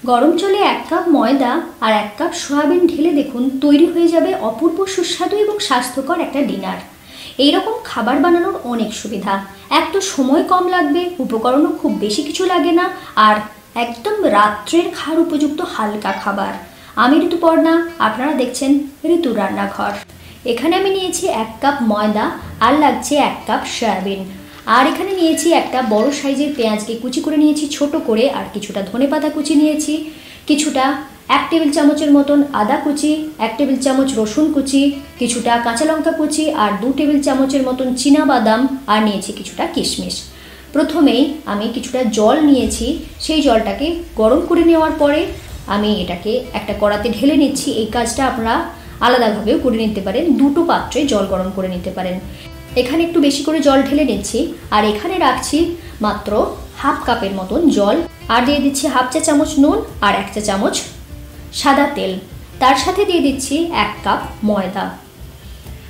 গরম জলে 1 কাপ ময়দা আর 1 কাপ সয়াবিন ঢেলে দেখুন তৈরি হয়ে যাবে অপূর্ব সুস্বাদু এবং স্বাস্থ্যকর একটা ডিনার। এইরকম খাবার বানানোর অনেক সুবিধা, এক তো সময় কম লাগবে, উপকরণও খুব বেশি কিছু লাগে না, আর একদম রাত্রের খাওয়ার উপযুক্ত হালকা খাবার। আমি ঋতুপর্ণা, আপনারা দেখছেন ঋতুর রান্নাঘর। এখানে আমি নিয়েছি 1 কাপ ময়দা আর লাগছে 1 কাপ সয়াবিন। আর এখানে নিয়েছি একটা বড় সাইজের পেঁয়াজকে কুচি করে নিয়েছি ছোট করে, আর কিছুটা ধনেপাতা কুচি নিয়েছি, কিছুটা 1 টেবিল চামচের মতন আদা কুচি, 1 টেবিল চামচ রসুন কুচি, কিছুটা কাঁচা লঙ্কা কুচি, আর 2 টেবিল চামচের মতন চীনা বাদাম, আর নিয়েছি কিছুটা কিশমিশ। প্রথমেই আমি কিছুটা জল নিয়েছি, সেই জলটাকে গরম করে নেওয়ার পরে আমি এটাকে একটা কড়াতে ঢেলে নিচ্ছি। এই কাজটা আপনারা আলাদাভাবেও করে নিতে পারেন, দুটো পাত্রে জল গরম করে নিতে পারেন। এখানে একটু বেশি করে জল ঢেলে নিচ্ছি, আর এখানে রাখছি মাত্র 1/2 কাপের মতন জল, আর দিয়ে দিচ্ছি 1/2 চা চামচ নুন আর 1 চা চামচ সাদা তেল। তার সাথে দিয়ে দিচ্ছি 1 কাপ ময়দা।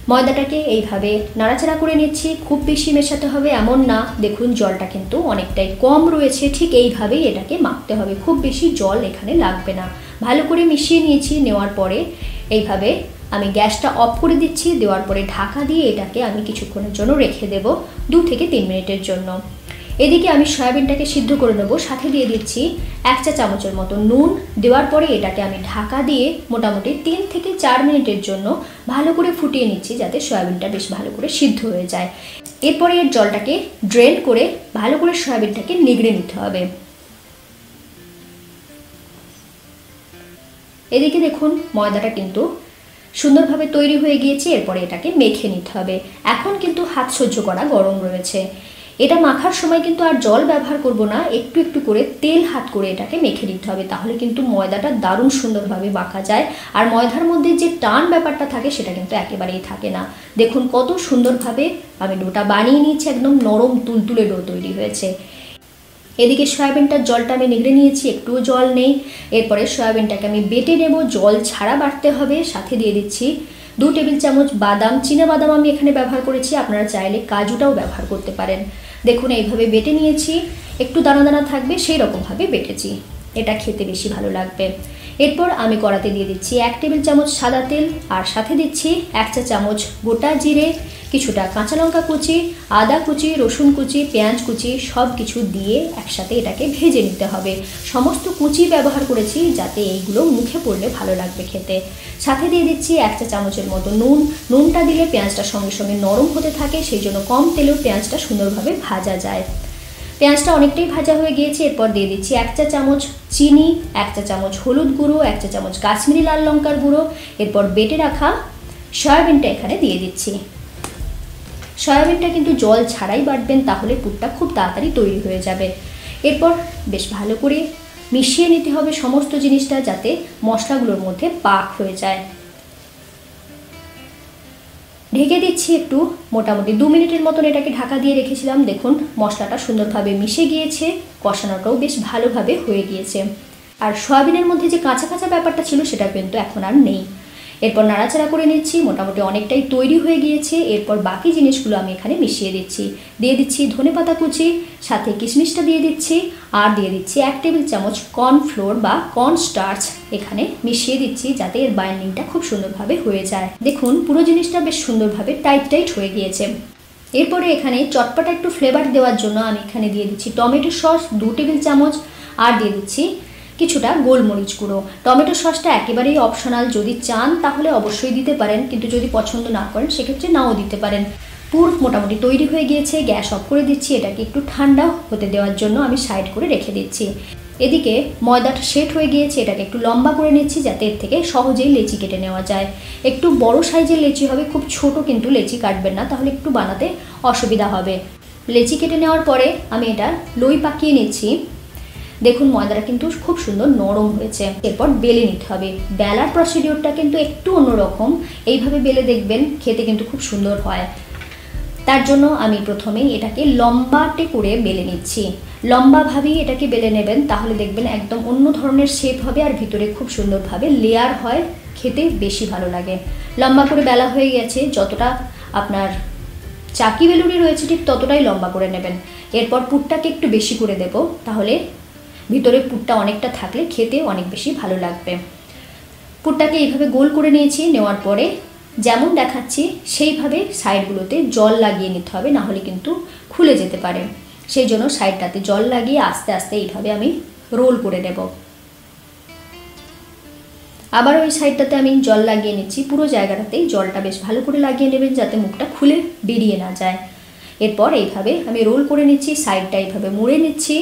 ময়দাটাকে এইভাবে নাড়াচাড়া করে নিচ্ছি, খুব বেশি মেশাতে হবে এমন না, দেখুন জলটা কিন্তু অনেকটাই কম রয়েছে, ঠিক এইভাবেই এটাকে মাখতে হবে, খুব বেশি জল এখানে লাগবে না। ভালো করে মিশিয়ে নিয়েছি, নেওয়ার পরে এইভাবে আমি গ্যাসটা অফ করে দিচ্ছি, দেওয়ার পরে ঢাকা দিয়ে এটাকে আমি কিছুক্ষণের জন্য রেখে দেব, 2 থেকে 3 মিনিটের জন্য। এদিকে আমি সয়াবিনটাকে সিদ্ধ করে নেব, সাথে দিয়ে দিচ্ছি 1 চা চামচের মতো নুন। দেওয়ার পরে এটাকে আমি ঢাকা দিয়ে মোটামুটি 3 থেকে 4 মিনিটের জন্য ভালো করে ফুটিয়ে নিচ্ছি, যাতে সয়াবিনটা বেশ ভালো করে সিদ্ধ হয়ে যায়। এরপরে এর জলটাকে ড্রেন করে ভালো করে সয়াবিনটাকে নিগড়ে নিতে হবে। এদিকে দেখুন ময়দাটা কিন্তু সুন্দরভাবে তৈরি হয়ে গিয়েছে, এরপরে এটাকে মেখে নিতে হবে। এখন কিন্তু হাত সহ্য করা গরম রয়েছে, এটা মাখার সময় কিন্তু আর জল ব্যবহার করব না, একটু একটু করে তেল হাত করে এটাকে মেখে নিতে হবে, তাহলে কিন্তু ময়দাটা দারুণ সুন্দরভাবে মাখা যায়। আর ময়দার মধ্যে যে টান ব্যাপারটা থাকে সেটা কিন্তু একেবারেই থাকে না। দেখুন কত সুন্দরভাবে আমি ডোটা বানিয়ে নিয়েছি, একদম নরম তুলতুলে ডো তৈরি হয়েছে। এদিকে সয়াবিনটার জলটা আমি নিগড়ে নিয়েছি, একটুও জল নেই। এরপরে সয়াবিনটাকে আমি বেটে নেব, জল ছাড়া বাটতে হবে। সাথে দিয়ে দিচ্ছি 2 টেবিল চামচ বাদাম, চীনা বাদাম আমি এখানে ব্যবহার করেছি, আপনারা চাইলে কাজুটাও ব্যবহার করতে পারেন। দেখুন এইভাবে বেটে নিয়েছি, একটু দানা দানা থাকবে সেই রকমভাবে বেটেছি, এটা খেতে বেশি ভালো লাগবে। এরপর আমি কড়াতে দিয়ে দিচ্ছি 1 টেবিল চামচ সাদা তেল, আর সাথে দিচ্ছি 1 চা চামচ গোটা জিরে, কিছুটা কাঁচা লঙ্কা কুচি, আদা কুচি, রসুন কুচি, পেঁয়াজ কুচি, সব কিছু দিয়ে একসাথে এটাকে ভেজে নিতে হবে। সমস্ত কুচি ব্যবহার করেছি যাতে এইগুলো মুখে পড়লে ভালো লাগবে খেতে। সাথে দিয়ে দিচ্ছি 1 চা চামচের মতো নুন। নুনটা দিলে পেঁয়াজটা সঙ্গে সঙ্গে নরম হতে থাকে, সেই জন্য কম তেলেও পেঁয়াজটা সুন্দরভাবে ভাজা যায়। পেঁয়াজটা অনেকটাই ভাজা হয়ে গিয়েছে, এরপর দিয়ে দিচ্ছি 1 চা চামচ চিনি, 1 চা চামচ হলুদ গুঁড়ো, 1 চা চামচ কাশ্মীরি লাল লঙ্কার গুঁড়ো। এরপর বেটে রাখা সয়াবিনটা এখানে দিয়ে দিচ্ছি। সয়াবিনটা কিন্তু জল ছাড়াই বাটবেন, তাহলে পুরটা খুব তাড়াতাড়ি তৈরি হয়ে যাবে। এরপর বেশ ভালো করে মিশিয়ে নিতে হবে সমস্ত জিনিসটা, যাতে মশলাগুলোর মধ্যে পাক হয়ে যায়। ঢেকে দিচ্ছি একটু, মোটামুটি 2 মিনিটের মতন এটাকে ঢাকা দিয়ে রেখেছিলাম। দেখুন মশলাটা সুন্দরভাবে মিশে গিয়েছে, কষানোটাও বেশ ভালোভাবে হয়ে গিয়েছে, আর সয়াবিনের মধ্যে যে কাঁচা কাঁচা ব্যাপারটা ছিল সেটা কিন্তু এখন আর নেই। এরপর নাড়াচাড়া করে নিচ্ছি, মোটামুটি অনেকটাই তৈরি হয়ে গিয়েছে। এরপর বাকি জিনিসগুলো আমি এখানে মিশিয়ে দিচ্ছি। দিয়ে দিচ্ছি ধনেপাতা কুচি, সাথে কিশমিশটা দিয়ে দিচ্ছি, আর দিয়ে দিচ্ছি 1 টেবিল চামচ কর্নফ্লোর বা কর্ন স্টার্চ এখানে মিশিয়ে দিচ্ছি, যাতে এর বাইন্ডিংটা খুব সুন্দরভাবে হয়ে যায়। দেখুন পুরো জিনিসটা বেশ সুন্দরভাবে টাইট হয়ে গিয়েছে। এরপরে এখানে চটপটা একটু ফ্লেভার দেওয়ার জন্য আমি এখানে দিয়ে দিচ্ছি টমেটো সস 2 টেবিল চামচ, আর দিয়ে দিচ্ছি কিছুটা গোলমরিচ গুঁড়ো। টমেটো সসটা একেবারেই অপশনাল, যদি চান তাহলে অবশ্যই দিতে পারেন, কিন্তু যদি পছন্দ না করেন সেক্ষেত্রে নাও দিতে পারেন। পুর মোটামুটি তৈরি হয়ে গিয়েছে, গ্যাস অফ করে দিচ্ছি। এটাকে একটু ঠান্ডা হতে দেওয়ার জন্য আমি সাইড করে রেখে দিচ্ছি। এদিকে ময়দাটা সেট হয়ে গিয়েছে, এটাকে একটু লম্বা করে নিচ্ছি, যাতে এর থেকে সহজেই লেচি কেটে নেওয়া যায়। একটু বড় সাইজের লেচি হবে, খুব ছোট কিন্তু লেচি কাটবেন না, তাহলে একটু বানাতে অসুবিধা হবে। লেচি কেটে নেওয়ার পরে আমি এটা লই পাকিয়ে নিচ্ছি। দেখুন ময়দাটা কিন্তু খুব সুন্দর নরম হয়েছে। এরপর বেলে নিতে হবে। বেলার প্রসিডিওরটা কিন্তু একটু অন্যরকম, এইভাবে বেলে দেখবেন খেতে কিন্তু খুব সুন্দর হয়। তার জন্য আমি প্রথমেই এটাকে লম্বাটে করে বেলে নিচ্ছি। লম্বাভাবেই এটাকে বেলে নেবেন, তাহলে দেখবেন একদম অন্য ধরনের শেপ হবে, আর ভিতরে খুব সুন্দরভাবে লেয়ার হয়, খেতে বেশি ভালো লাগে। লম্বা করে বেলা হয়ে গেছে, যতটা আপনার চাকি বেলুনি রয়েছে ঠিক ততটাই লম্বা করে নেবেন। এরপর পুরটাকে একটু বেশি করে দেব, তাহলে ভিতরে পুরটা অনেকটা থাকলে খেতে অনেক বেশি ভালো লাগবে। পুরটাকে এইভাবে গোল করে নিয়েছি। নেওয়ার পরে যেমন দেখাচ্ছি সেইভাবে সাইডগুলোতে জল লাগিয়ে নিতে হবে, না হলে কিন্তু খুলে যেতে পারে। সেই জন্য সাইডটাতে জল লাগিয়ে আস্তে আস্তে এইভাবে আমি রোল করে নেব। আবার ওই সাইডটাতে আমি জল লাগিয়ে নিচ্ছি। পুরো জায়গাটাতেই জলটা বেশ ভালো করে লাগিয়ে নেবেন যাতে মুখটা খুলে বেরিয়ে না যায়। এরপর এইভাবে আমি রোল করে নিচ্ছি, সাইডটা এইভাবে মুড়ে নিচ্ছি।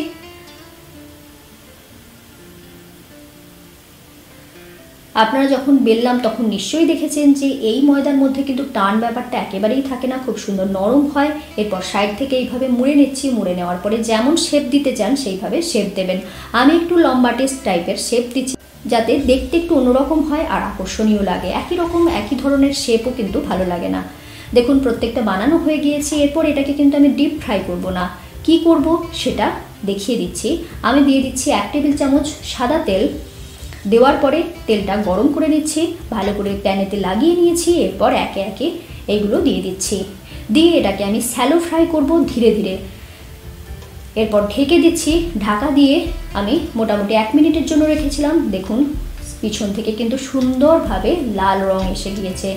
আপনারা যখন বেললাম তখন নিশ্চয়ই দেখেছেন যে এই ময়দার মধ্যে কিন্তু টান ব্যাপারটা একেবারেই থাকে না, খুব সুন্দর নরম হয়। এরপর সাইড থেকে এইভাবে মুড়ে নিচ্ছি। মুড়ে নেওয়ার পরে যেমন শেপ দিতে চান সেইভাবে শেপ দেবেন। আমি একটু লম্বাটে টাইপের শেপ দিচ্ছি যাতে দেখতে একটু অন্যরকম হয় আর আকর্ষণীয় লাগে। একই রকম একই ধরনের শেপও কিন্তু ভালো লাগে না। দেখুন প্রত্যেকটা বানানো হয়ে গিয়েছে। এরপর এটাকে কিন্তু আমি ডিপ ফ্রাই করব না। কি করব সেটা দেখিয়ে দিচ্ছি। আমি দিয়ে দিচ্ছি 1 টেবিল চামচ সাদা তেল। দেওয়ার পরে তেলটা গরম করে নিচ্ছি, ভালো করে প্যানেতে লাগিয়ে নিয়েছি। এরপর একে একে এইগুলো দিয়ে দিচ্ছি। দিয়ে এটাকে আমি শ্যালো ফ্রাই করব ধীরে ধীরে। এরপর ঢেকে দিচ্ছি। ঢাকা দিয়ে আমি মোটামুটি 1 মিনিটের জন্য রেখেছিলাম। দেখুন পিছন থেকে কিন্তু সুন্দরভাবে লাল রং এসে গিয়েছে।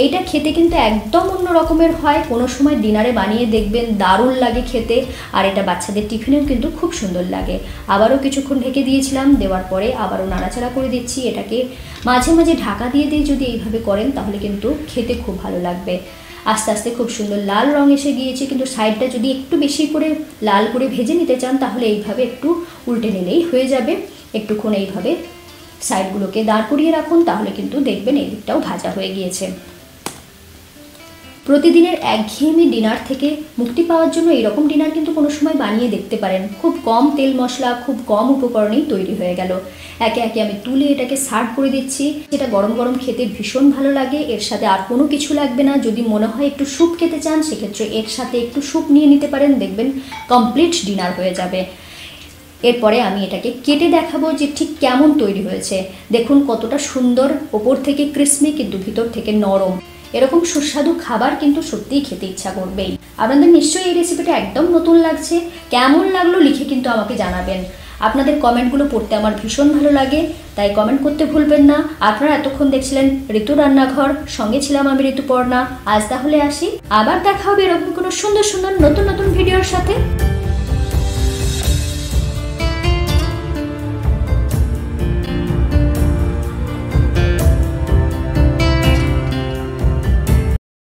এইটা খেতে কিন্তু একদম অন্য রকমের হয়। কোনো সময় ডিনারে বানিয়ে দেখবেন, দারুণ লাগে খেতে। আর এটা বাচ্চাদের টিফিনেও কিন্তু খুব সুন্দর লাগে। আবারও কিছুক্ষণ ঢেকে দিয়েছিলাম। দেওয়ার পরে আবারও নাড়াচাড়া করে দিচ্ছি। এটাকে মাঝে মাঝে ঢাকা দিয়ে যদি এইভাবে করেন তাহলে কিন্তু খেতে খুব ভালো লাগবে। আস্তে আস্তে খুব সুন্দর লাল রং এসে গিয়েছে। কিন্তু সাইডটা যদি একটু বেশি করে লাল করে ভেজে নিতে চান তাহলে এইভাবে একটু উল্টে নিলেই হয়ে যাবে। একটুক্ষণ এইভাবে সাইডগুলোকে দাঁড় করিয়ে রাখুন, তাহলে কিন্তু দেখবেন এই দিকটাও ভাজা হয়ে গিয়েছে। প্রতিদিনের একঘেয়েমি ডিনার থেকে মুক্তি পাওয়ার জন্য এরকম ডিনার কিন্তু কোনো সময় বানিয়ে দেখতে পারেন। খুব কম তেল মশলা, খুব কম উপকরণেই তৈরি হয়ে গেল। একে একে আমি তুলে এটাকে সার্ভ করে দিচ্ছি। এটা গরম গরম খেতে ভীষণ ভালো লাগে। এর সাথে আর কোনো কিছু লাগবে না। যদি মনে হয় একটু স্যুপ খেতে চান সেক্ষেত্রে এর সাথে একটু স্যুপ নিয়ে নিতে পারেন, দেখবেন কমপ্লিট ডিনার হয়ে যাবে। এরপরে আমি এটাকে কেটে দেখাবো যে ঠিক কেমন তৈরি হয়েছে। দেখুন কতটা সুন্দর, ওপর থেকে ক্রিসপি কিন্তু ভিতর থেকে নরম। এরকম সুস্বাদু খাবার কিন্তু সত্যিই খেতে ইচ্ছা করবেই। আপনাদের নিশ্চয়ই এই রেসিপিটা একদম নতুন লাগছে। কেমন লাগলো লিখে কিন্তু আমাকে জানাবেন। আপনাদের কমেন্টগুলো পড়তে আমার ভীষণ ভালো লাগে, তাই কমেন্ট করতে ভুলবেন না। আপনারা এতক্ষণ দেখছিলেন ঋতুর রান্নাঘর, সঙ্গে ছিলাম আমি ঋতুপর্ণা। আজ তাহলে আসি, আবার দেখা হবে এরকম কোনো সুন্দর সুন্দর নতুন নতুন ভিডিওর সাথে।